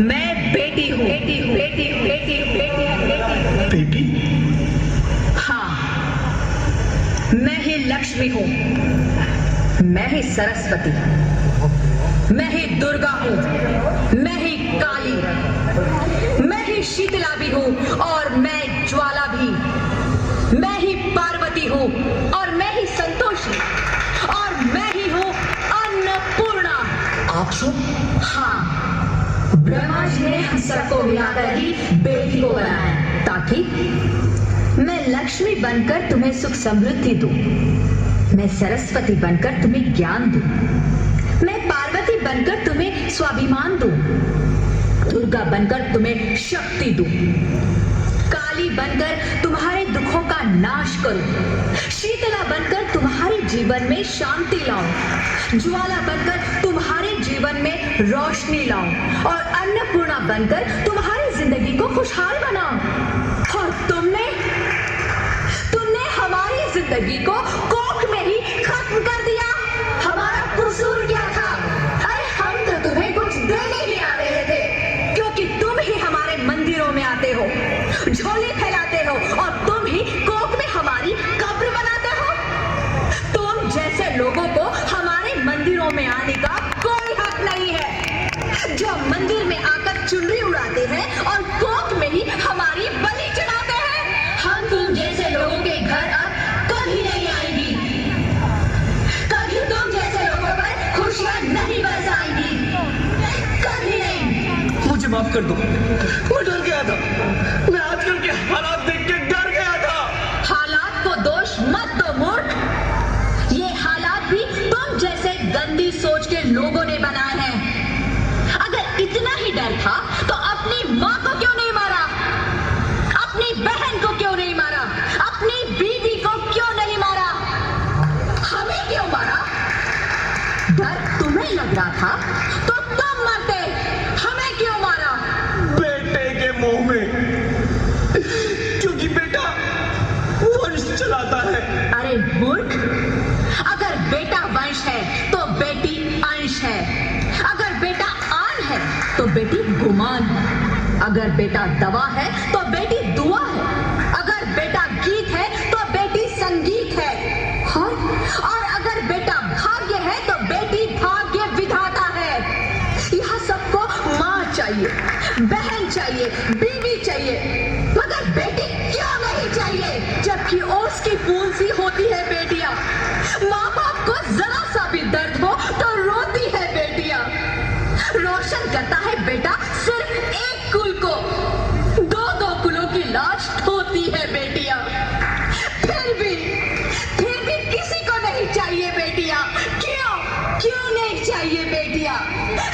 मैं बेटी हूँ। बेटी? हाँ, मैं ही लक्ष्मी हूँ, मैं ही सरस्वती, मैं ही दुर्गा हूँ, मैं ही काली, मैं ही शीतला भी हूँ और मैं ज्वाला भी, मैं ही पार्वती हूँ और मैं ही संतोषी और मैं ही हूँ अन्नपूर्णा। आप सब? हाँ, ब्रह्मा जी ने हम सबको मिलाकर ही बेटी को बनाया ताकि मैं लक्ष्मी बनकर तुम्हें सुख समृद्धि दूं, मैं सरस्वती बनकर तुम्हें ज्ञान दूं, मैं पार्वती बनकर तुम्हें स्वाभिमान दूं, दुर्गा बनकर तुम्हें शक्ति दूं, काली बनकर तुम्हारे दुखों का नाश करूं, शीतला बनकर तुम्हारे जीवन में शांति लाऊं, ज्वाला बनकर तुम्हारे जीवन में रोशनी लाऊं और अन्नपूर्णा बनकर तुम्हारी जिंदगी को खुशहाल बनाऊं। और तुमने हमारी जिंदगी को कोख में ही खत्म कर दिया। हमारा कसूर क्या था? अरे हम तो तुम्हें कुछ देने ही आ रहे थे, क्योंकि तुम ही हमारे मंदिरों में आते हो, झोली फैलाते हो और तुम ही कोख में हमारी कब्र बनाते हो। तुम जैसे लोगों को हमारे मंदिरों में आने का कोई हक नहीं है, जो मंदिर में आकर चुनरी उड़ाते हैं और कोख में ही हमारी बलि चढ़ाते हैं। हम तुम जैसे लोगों के घर अब कभी नहीं आएंगी, कभी तुम जैसे लोगों पर खुशियां नहीं बरसाएंगी, कभी नहीं। मुझे माफ कर दो, मैं डर गया था, मैं आजकल के हालात देख के डर गया था। हालात को दोष मत दो मूर्ख, ये हालात भी तुम जैसे गंदी सोच के लोगों ने बनाए हैं। अगर इतना ही डर था तो अपनी माँ को क्यों नहीं मारा, अपनी बहन को क्यों नहीं मारा, अपनी बीवी को क्यों नहीं मारा, हमें क्यों मारा? डर तुम्हें लग रहा था तो तुम मरते, हमें क्यों मारा? बेटे के मुंह में, क्योंकि बेटा वंश चलाता है। अरे मूर्ख, अगर बेटा वंश है तो बेटी अंश है, अगर बेटा आन है तो बेटी गुमान है, अगर बेटा दवा है तो बेटी दुआ है, अगर बेटा गीत है तो बेटी संगीत है, और अगर बेटा भाग्य है तो बेटी भाग्य विधाता है। यहाँ सबको माँ चाहिए, बहन चाहिए, बीवी चाहिए, मगर बेटी क्यों नहीं चाहिए? जबकि ओस की फूल सी होती है बेटियां, माँ बाप को जरा सा भी दर्द हो तो रोती है बेटियां। रोशन करता है बेटा सिर्फ एक कुल को, दो दो कुलों की लाश ढोती है बेटियां। फिर भी किसी को नहीं चाहिए बेटियां। क्यों नहीं चाहिए बेटियां?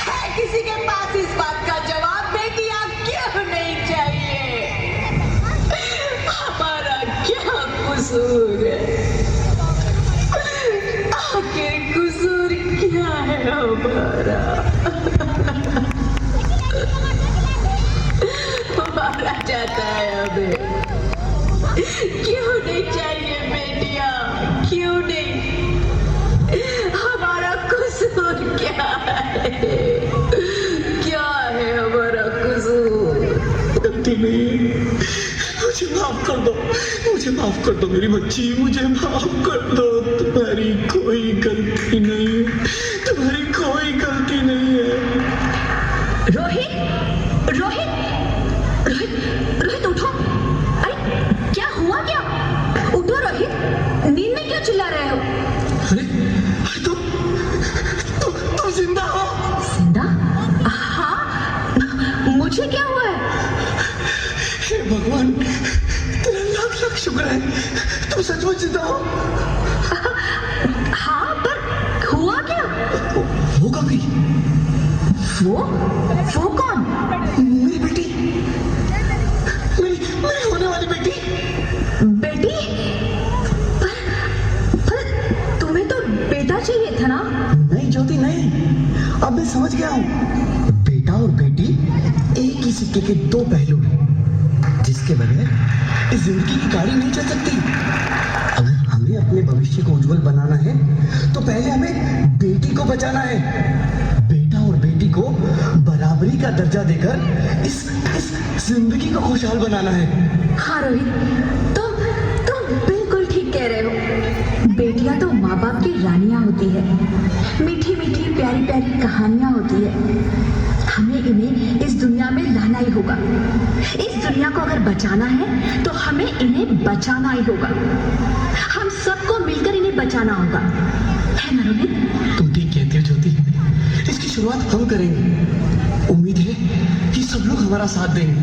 है किसी के पास इस बात का जवाब? बेटियां क्यों नहीं चाहिए? हमारा क्या कसूर है? आखिर कसूर क्या है हमारा? मारा जाता है हमें, क्यों नहीं चाहिए बेटियां? क्यों नहीं? हमारा कसूर क्या है? क्या है हमारा कसूर? गलती नहीं, मुझे माफ कर दो, मुझे माफ कर दो मेरी बच्ची, मुझे माफ कर दो। तुम्हारी कोई गलती नहीं है, तुम्हारी कोई गलती नहीं है। रोहित, रोहित, रोहित, रोहित उठो। अरे क्या हुआ क्या? उठो रोहित, नींद में क्यों चिल्ला रहे हो? अरे तुम जिंदा हो? जिंदा? हाँ, मुझे क्या हुआ है? हे भगवान, तेरा लाख लाख शुक्र है, तुम सचमुच जिंदा हो। हाँ, पर हुआ क्या? वो कब गई? वो कौन? मेरी बेटी, मेरी होने वाली बेटी। बेटी? पर तुम्हें तो बेटा चाहिए था ना? नहीं ज्योति नहीं, अब मैं समझ गया हूँ। बेटा बेटा और बेटी एक ही सिक्के के दो पहलू हैं, जिसके बगैर इस जिंदगी की गाड़ी नहीं चल सकती। अगर हमें अपने भविष्य को उज्जवल बनाना है तो पहले हमें बेटी को बचाना है। बेटा और बेटी को बराबरी का दर्जा देकर इस जिंदगी को खुशहाल बनाना है। हाँ रोहित, तुम बिल्कुल ठीक कह रहे हो। बेटियां तो माँ बाप की रानियां होती है, मीठी मीठी प्यारी प्यारी कहानियां होती है। हमें इन्हें इस दुनिया में लाना ही होगा। इस दुनिया को अगर बचाना है तो हमें इन्हें बचाना ही होगा। हम सबको मिलकर इन्हें बचाना होगा, है ना रोहित? तुम ठीक कहते हो ज्योति, इसकी शुरुआत हम करेंगे। उम्मीद है कि सब लोग हमारा साथ देंगे।